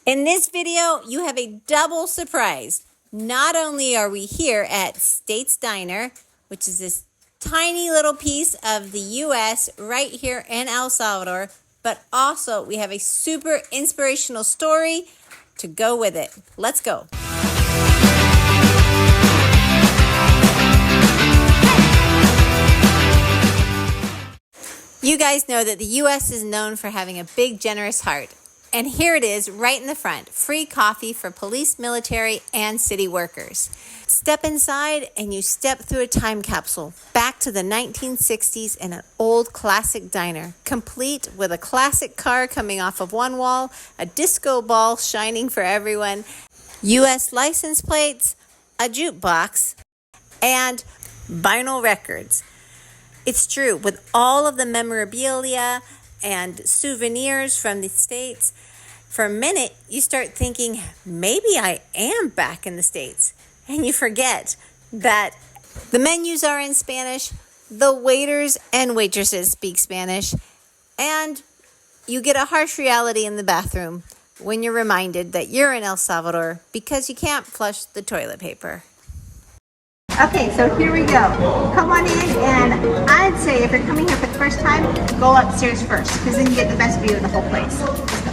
In this video, you have a double surprise. Not only are we here at States Diner, which is this tiny little piece of the U.S. right here in El Salvador, but also we have a super inspirational story to go with it. Let's go. You guys know that the U.S. is known for having a big, generous heart. And here it is right in the front, free coffee for police, military, and city workers. Step inside and you step through a time capsule back to the 1960s in an old classic diner, complete with a classic car coming off of one wall, a disco ball shining for everyone, U.S. license plates, a jukebox, and vinyl records. It's true, with all of the memorabilia and souvenirs from the States, for a minute, you start thinking, maybe I am back in the States. And you forget that the menus are in Spanish, the waiters and waitresses speak Spanish, and you get a harsh reality in the bathroom when you're reminded that you're in El Salvador because you can't flush the toilet paper. Okay, so here we go. Come on in, and I'd say if you're coming here for the first time, go upstairs first, because then you get the best view of the whole place. Let's go.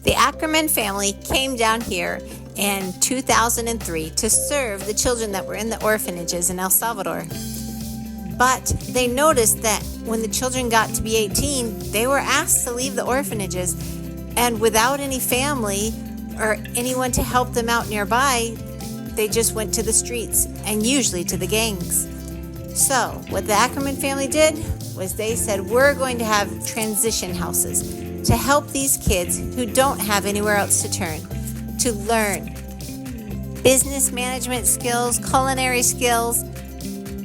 The Ackerman family came down here in 2003 to serve the children that were in the orphanages in El Salvador. But they noticed that when the children got to be 18, they were asked to leave the orphanages, and without any family or anyone to help them out nearby, they just went to the streets and usually to the gangs. So what the Ackerman family did was they said, we're going to have transition houses to help these kids who don't have anywhere else to turn to learn business management skills, culinary skills,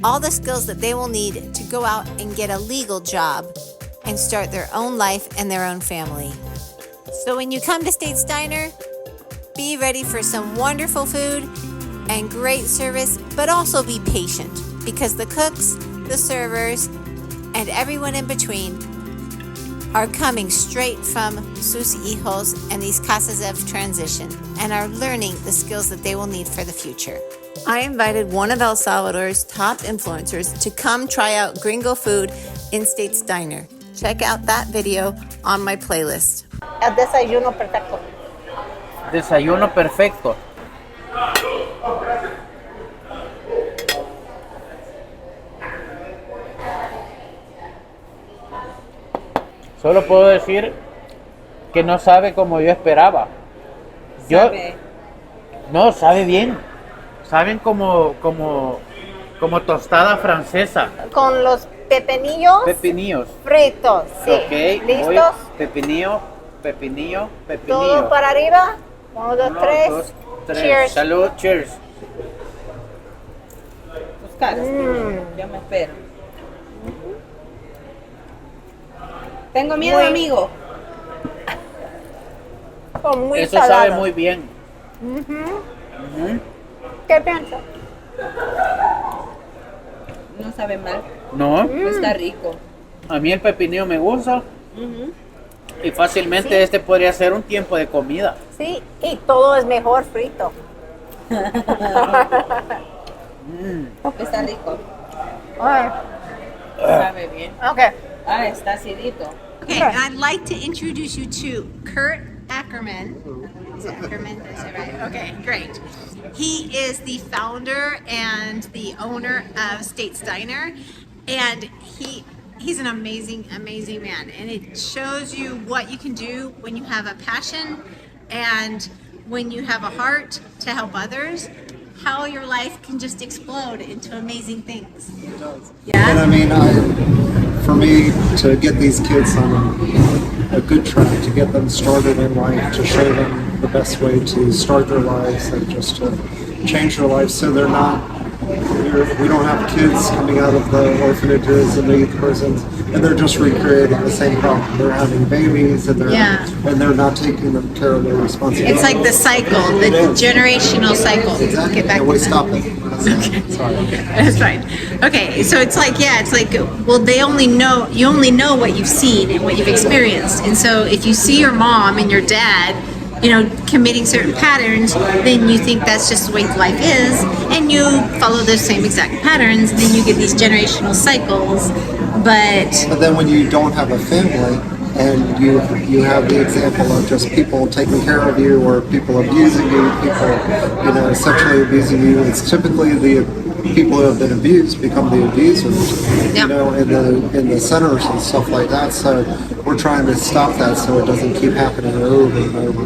all the skills that they will need to go out and get a legal job and start their own life and their own family. So when you come to States Diner, be ready for some wonderful food and great service, but also be patient because the cooks, the servers, and everyone in between are coming straight from sus hijos and these casas of transition and are learning the skills that they will need for the future. I invited one of El Salvador's top influencers to come try out gringo food in States Diner. Check out that video on my playlist. El desayuno perfecto. Desayuno perfecto. Solo puedo decir que no sabe como yo esperaba. Sabe. No, sabe bien. Saben como tostada francesa. Con los pepinillos Pepinillos. fritos, sí. Ok, ¿Listos? voy. Pepinillo. Todo para arriba. 1, 2, 3. 2, 3. Cheers. Salud, cheers. Buscar, yo me espero. Tengo miedo, Muy- amigo. Con muy Eso salado. sabe muy bien. ¿Qué piensas? No sabe mal. No, Está rico. a mí el pepinillo me gusta. Y fácilmente este podría ser un tiempo de comida. Sí, y todo es mejor frito. Está rico. Okay. Sabe bien. Okay. Ah, está acidito. Okay, I'd like to introduce you to Kurt Ackerman. Is it Ackerman? Is that right? Okay, great. He is the founder and the owner of States Diner, and he's an amazing man. And it shows you what you can do when you have a passion and when you have a heart to help others, how your life can just explode into amazing things. And I mean, for me to get these kids on a good track, to get them started in life, to show them the best way to start their lives and just to change their lives so they're not we don't have kids coming out of the orphanages and the youth prisons, and they're just recreating the same problem. They're having babies, and they're not taking them care of their responsibility. It's like the cycle, the generational cycle. Exactly. Get back And to we that. stop it. Sorry. That's fine. Okay, so it's like, well, you only know what you've seen and what you've experienced. And so if you see your mom and your dad, committing certain patterns, then you think that's just the way life is, and you follow those same exact patterns, and then you get these generational cycles. But then when you don't have a family, and you have the example of just people taking care of you, or people abusing you, people sexually abusing you, it's typically the people who have been abused become the abusers, in the centers and stuff like that. So we're trying to stop that so it doesn't keep happening over and over.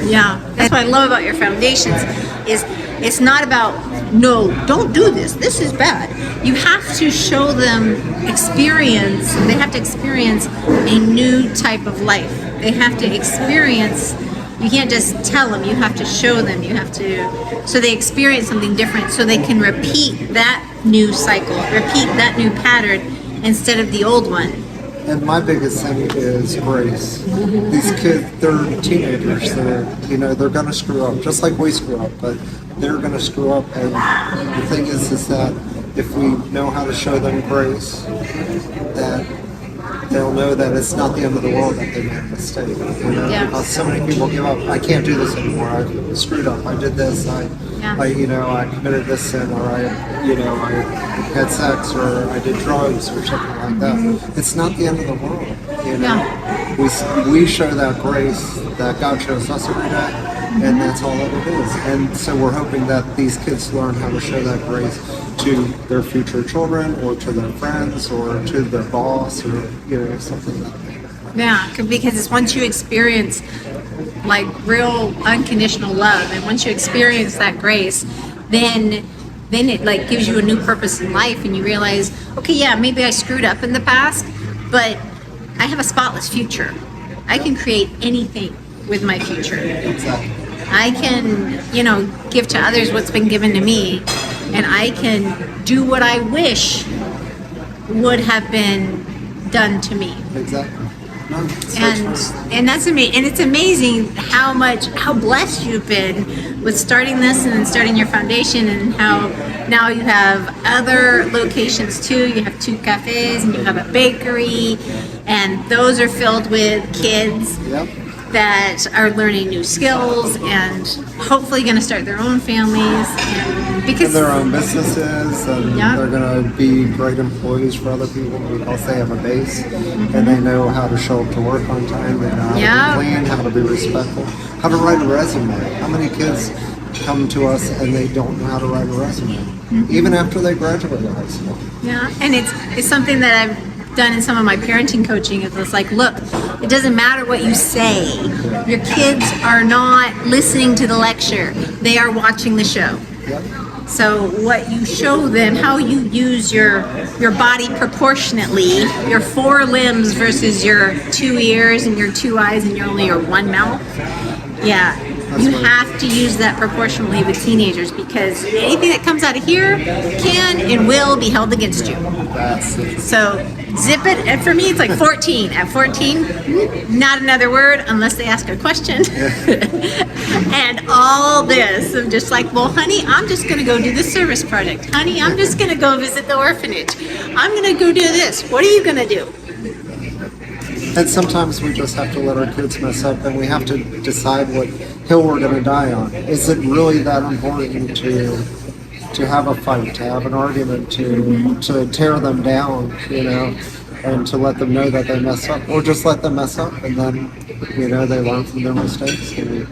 yeah, that's what I love about your foundations is it's not about, no, don't do this, this is bad. You have to show them they have to experience a new type of life. They have to experience, you can't just tell them, you have to show them, so they experience something different, so they can repeat that new cycle, repeat that new pattern instead of the old one. And my biggest thing is grace. These kids, they're teenagers. They're going to screw up, just like we screw up. But they're going to screw up. And the thing is that if we know how to show them grace, that they'll know that it's not the end of the world that they made a mistake. Because so many people give up. I can't do this anymore. I screwed up. I did this. I committed this sin, or I had sex, or I did drugs, or something like that. It's not the end of the world. We show that grace that God shows us every day, and that's all that it is. And so we're hoping that these kids learn how to show that grace to their future children, or to their friends, or to their boss, or something like that. Yeah, because it's once you experience like real unconditional love, and once you experience that grace, then it like gives you a new purpose in life, and you realize, okay, yeah, maybe I screwed up in the past, but I have a spotless future. I can create anything with my future. Exactly. I can, give to others what's been given to me, and I can do what I wish would have been done to me. Exactly. No, so And that's amazing. And it's amazing how blessed you've been with starting this and then starting your foundation, and how now you have other locations too. You have 2 cafes, and you have a bakery, and those are filled with kids. Yep. That are learning new skills and hopefully going to start their own families, and their own businesses, and they're going to be great employees for other people because they have a base, and they know how to show up to work on time, they know how to be clean, how to be respectful, how to write a resume. How many kids come to us and they don't know how to write a resume, even after they graduate high school? Yeah, and it's something that I've done in some of my parenting coaching. It's like, look, it doesn't matter what you say. Your kids are not listening to the lecture. They are watching the show. Yep. So what you show them, how you use your body proportionately, your 4 limbs versus your 2 ears and your 2 eyes and only your 1 mouth. Yeah. You have to use that proportionally with teenagers, because anything that comes out of here can and will be held against you. So zip it. And for me, it's like 14. At 14, not another word unless they ask a question. And all this, I'm just like, well, honey, I'm just going to go do the service project. Honey, I'm just going to go visit the orphanage. I'm going to go do this. What are you going to do? And sometimes we just have to let our kids mess up, and we have to decide what hill we're going to die on. Is it really that important to have a fight, to have an argument, to tear them down, and to let them know that they mess up, or just let them mess up, and then they learn from their mistakes and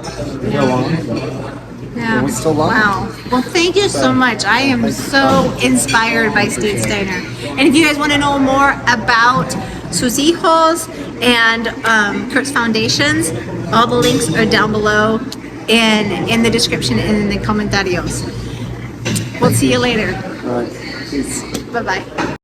go on. Yeah. We still love Wow. Well, thank you so much. I am so inspired by Steve Steiner. And if you guys want to know more about sus hijos and Kurt's foundations, all the links are down below in the description and in the comentarios. We'll see you later. All right. Peace. Bye-bye.